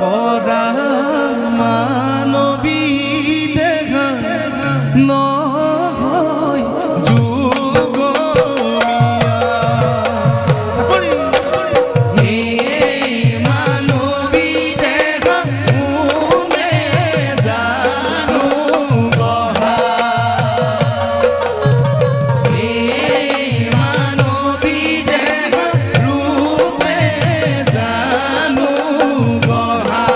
পরা মানবী দেখা নহয় যুগ মানবী দেখা কোনে জানো গহা মানবী দেখা রূপে জানো গহা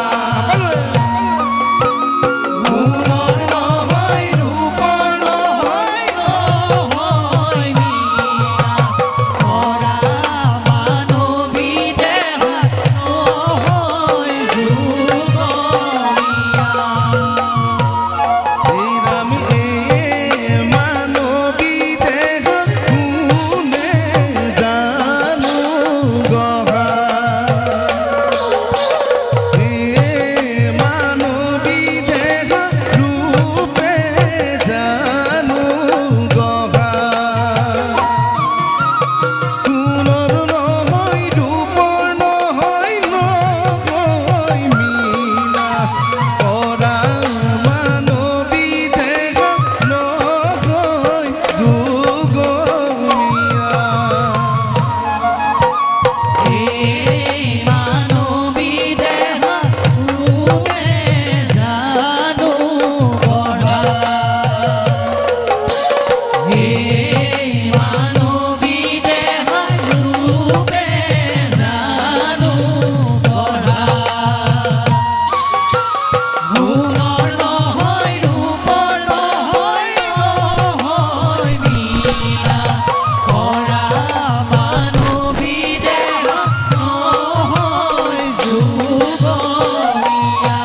গুণৰ নহয় ৰূপৰ নহয় নহয় মীৰা পৰা মানবী দেখা নহয় যুগ এই রাম মানবী দেখা কোনে জানো গহা মানবী দেখা রূপে জানো গহা গুণৰ নহয় ৰূপৰ নহয় নহয় মীৰা পৰা মানবী দেখা নহয় যুগ মিয়া মানবী দেখা কোনে জানো গঢ়া মানবী দেখা ৰূপে জানো গঢ়া গুণৰ নহয় ৰূপৰ নহয় নহয় মীৰা পৰা মানবী দেখা নহয় যুগ মিয়া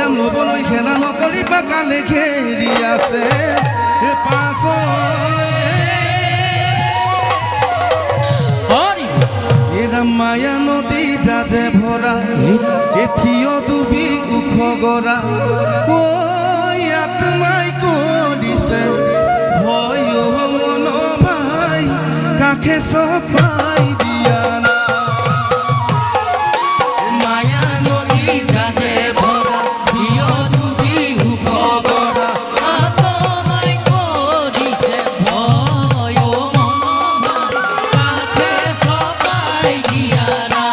নাম ল'বলৈ খেলা নকৰিবা কালে ঘেৰি আছে এৰাম মায়া নদী জাজে ভৰা এথিয় ডুবি ওখ গৰা আত্মাই কৰিছে ভয় মন ভাই কাষে চপাই দিয়া না মায়া নদী জাজে ভরা প্রিয় ডুবি উখ গড়া আত্মাই করিছে ভয় মন কাছে সবাই দিয়ারা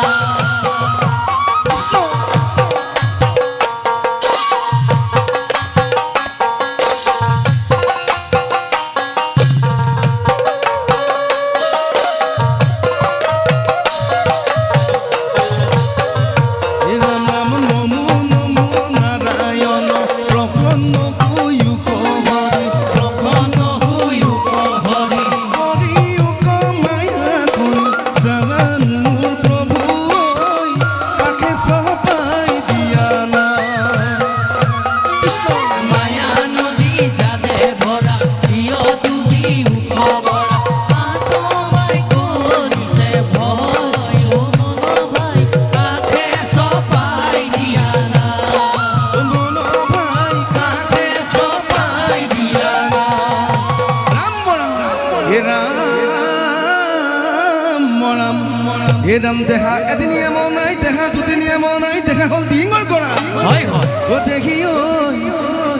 এরাম দেখা এদিনিয়া মনাই দেখা দুদিনিয়া মনাই দেখা হল ডিঙৰ কৰা হয় হয় ও দেখি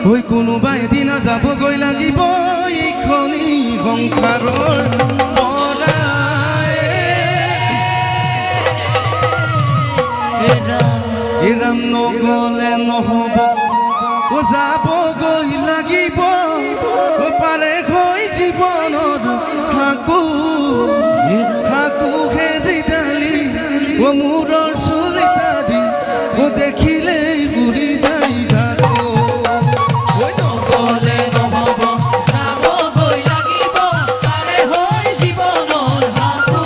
ঐ কোনোবা এদিনা যাবগৈ লাগিব এইখনি সংসাৰৰ এৰাম নগলে নহব ও যাবগৈ লাগিব পাৰে হৈ জীৱনৰ হাকু খেজিডালি ও মূৰৰ চুলিতাদি ও দেখিলেই ঘূৰি যাই থাকো নগলে নহব যাবগৈ লাগিব পাৰে হৈ জীৱনৰ হাকু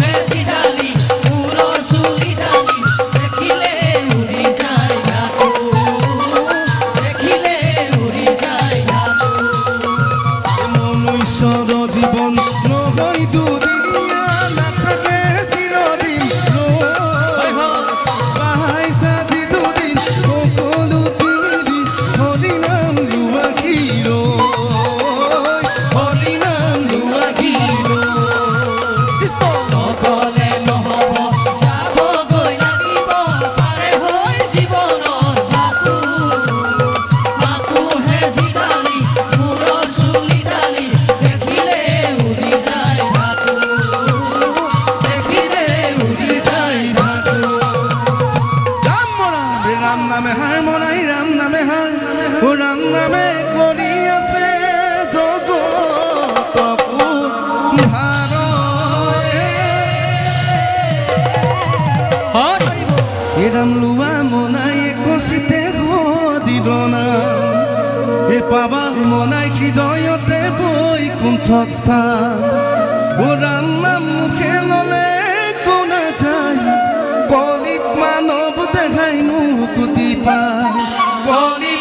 হেজিডালি মূৰৰ চুলিডালি দেখিলে উৰি যায় হাকু দেখিলে উৰি যায় হাকু মনুষ্যৰ জীৱন নহয় দুদিনীয়া নাথাকে চিৰদিন পাইছা যি দুদিন সকলো তিনিদিন হৰি নাম লোৱা হৰি নাম লোৱা নগলে নহব যাবগৈ লাগিব পাৰে হৈ জীৱনৰ হাকু হেজিডালি মূৰৰ চুলিডালি দেখিলে উৰি যায় হাকু দেখিলে উৰি যায় হাকু ৰাম নামে হাৰ মনাই ৰাম নামে হাৰ ও ৰাম নামে কৰি আছে জগতকো এরাম লুয়া মনাই কষিতে দিদনা এ পাবা মনাই হৃদয়তে বৈকুণ্ঠত স্থান ও ৰাম নাম মুখে ললে কোনা যায় কলিত মানৱ দেখাই মুকুতি পায় কলি